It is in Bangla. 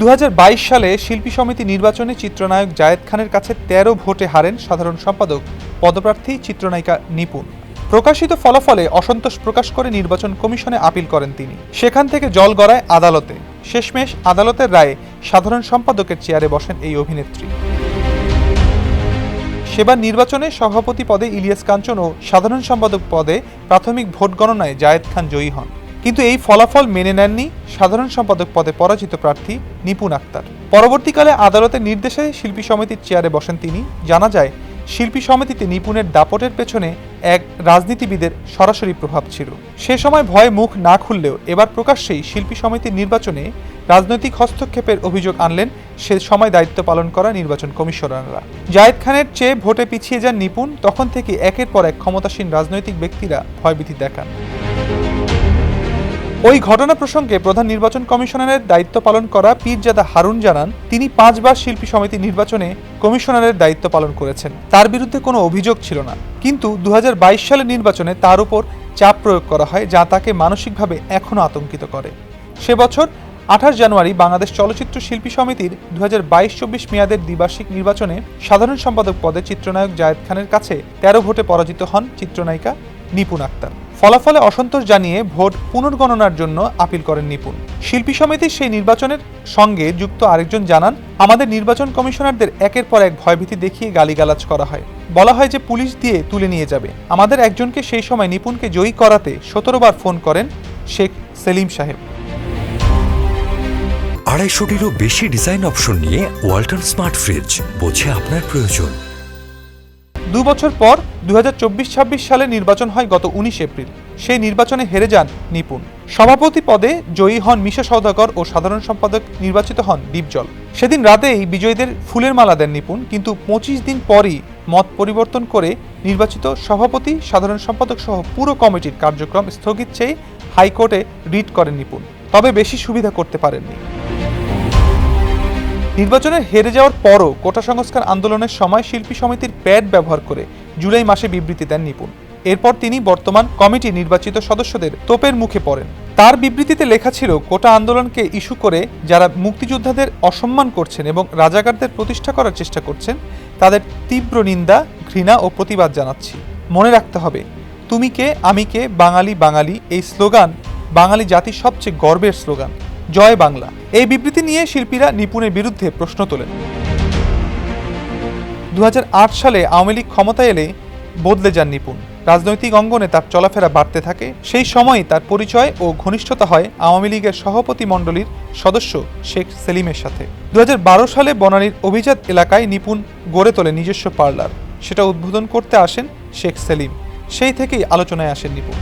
2022 সালে শিল্পী সমিতি নির্বাচনে চিত্রনায়ক জায়েদ খানের কাছে 13 ভোটে হারেন সাধারণ সম্পাদক পদপ্রার্থী চিত্রনায়িকা নিপুণ। প্রকাশিত ফলাফলে অসন্তোষ প্রকাশ করে নির্বাচন কমিশনে আপিল করেন তিনি। সেখান থেকে জল গড়ায় আদালতে। শেষমেশ আদালতের রায়ে সাধারণ সম্পাদকের চেয়ারে বসেন এই অভিনেত্রী। সেবার নির্বাচনে সভাপতি পদে ইলিয়াস কাঞ্চন ও সাধারণ সম্পাদক পদে প্রাথমিক ভোট গণনায় জায়েদ খান জয়ী হন। কিন্তু এই ফলাফল মেনে নেননি সাধারণ সম্পাদক পদে পরাজিত প্রার্থী নিপুণ আক্তার। পরবর্তীকালে আদালতের নির্দেশে শিল্পী সমিতির চেয়ারে বসেন তিনি। জানা যায়, শিল্পী সমিতিতে নিপুণের দাপটের পেছনে এক রাজনীতিবিদের সরাসরি প্রভাব ছিল। সে সময় ভয়ে মুখ না খুললেও এবার প্রকাশ্যেই শিল্পী সমিতির নির্বাচনে রাজনৈতিক হস্তক্ষেপের অভিযোগ আনলেন সে সময় দায়িত্ব পালন করা নির্বাচন কমিশনাররা। জায়েদ খানের চেয়ে ভোটে পিছিয়ে যান নিপুণ। তখন থেকে একের পর এক ক্ষমতাসীন রাজনৈতিক ব্যক্তিরা ভয়ভীতি দেখান। ওই ঘটনা প্রসঙ্গে প্রধান নির্বাচন কমিশনারের দায়িত্ব পালন করা পীরজাদা হারুন জানান, তিনি 5 বার শিল্পী সমিতি নির্বাচনে কমিশনারের দায়িত্ব পালন করেছেন। তার বিরুদ্ধে কোনো অভিযোগ ছিল না, কিন্তু 2022 সালের নির্বাচনে তার উপর চাপ প্রয়োগ করা হয়, যা তাকে মানসিকভাবে এখনও আতঙ্কিত করে। সে বছর 28 জানুয়ারি বাংলাদেশ চলচ্চিত্র শিল্পী সমিতির 2022-24 মেয়াদের দ্বিবার্ষিক নির্বাচনে সাধারণ সম্পাদক পদে চিত্রনায়ক জায়েদ খানের কাছে 13 ভোটে পরাজিত হন চিত্রনায়িকা নিপুণ আক্তার। ফলাফলে অসন্তোষ জানিয়ে ভোট পুনর্গণনার জন্য আপিল করেন নিপুণ। শিল্পী সমিতির সেই নির্বাচনের সঙ্গে যুক্ত আরেকজন জানান, আমাদের নির্বাচন কমিশনারদের একের পর এক ভয়ভীতি দেখিয়ে গালিগালাজ করা হয়। বলা হয় যে পুলিশ দিয়ে তুলে নিয়ে যাবে। আমাদের একজনকে সেই সময় নিপুণকে জয়ী করাতে 17 বার ফোন করেন শেখ সেলিম সাহেব। 250-টিরও বেশি ডিজাইন অপশন নিয়ে ওয়ালটন স্মার্ট ফ্রিজ, বোঝে আপনার প্রয়োজন। 2 বছর পর 2024-26 সালে নির্বাচন হয় গত 19 এপ্রিল। সেই নির্বাচনে হেরে যান নিপুণ। সভাপতি পদে জয়ী হন মিশা সওদাগর ও সাধারণ সম্পাদক নির্বাচিত হন ডিপজল। সেদিন রাতেই বিজয়ীদের ফুলের মালা দেন নিপুণ, কিন্তু 25 দিন পরই মত পরিবর্তন করে নির্বাচিত সভাপতি, সাধারণ সম্পাদক সহ পুরো কমিটির কার্যক্রম স্থগিত চেয়ে হাইকোর্টে রিট করেন নিপুণ। তবে বেশি সুবিধা করতে পারেননি। নির্বাচনে হেরে যাওয়ার পরও কোটা সংস্কার আন্দোলনের সময় শিল্পী সমিতির প্যাড ব্যবহার করে জুলাই মাসে বিবৃতি দেন নিপুণ। এরপর তিনি বর্তমান কমিটি নির্বাচিত সদস্যদের তোপের মুখে পড়েন। তার বিবৃতিতে লেখা ছিল, কোটা আন্দোলনকে ইস্যু করে যারা মুক্তিযোদ্ধাদের অসম্মান করছেন এবং রাজাকারদের প্রতিষ্ঠা করার চেষ্টা করছেন, তাদের তীব্র নিন্দা, ঘৃণা ও প্রতিবাদ জানাচ্ছি। মনে রাখতে হবে, তুমি কে, আমি কে, বাঙালি বাঙালি, এই স্লোগান বাঙালি জাতির সবচেয়ে গর্বের স্লোগান। জয় বাংলা। এই বিবৃতি নিয়ে শিল্পীরা নিপুণের বিরুদ্ধে প্রশ্ন তোলেন। 2008 সালে আওয়ামী লীগ ক্ষমতায় এলে বদলে যান নিপুণ। রাজনৈতিক অঙ্গনে তার চলাফেরা বাড়তে থাকে। সেই সময়ই তার পরিচয় ও ঘনিষ্ঠতা হয় আওয়ামী লীগের সভাপতি মণ্ডলীর সদস্য শেখ সেলিমের সাথে। 2012 সালে বনানীর অভিজাত এলাকায় নিপুণ গড়ে তোলে নিজস্ব পার্লার। সেটা উদ্বোধন করতে আসেন শেখ সেলিম। সেই থেকেই আলোচনায় আসেন নিপুণ।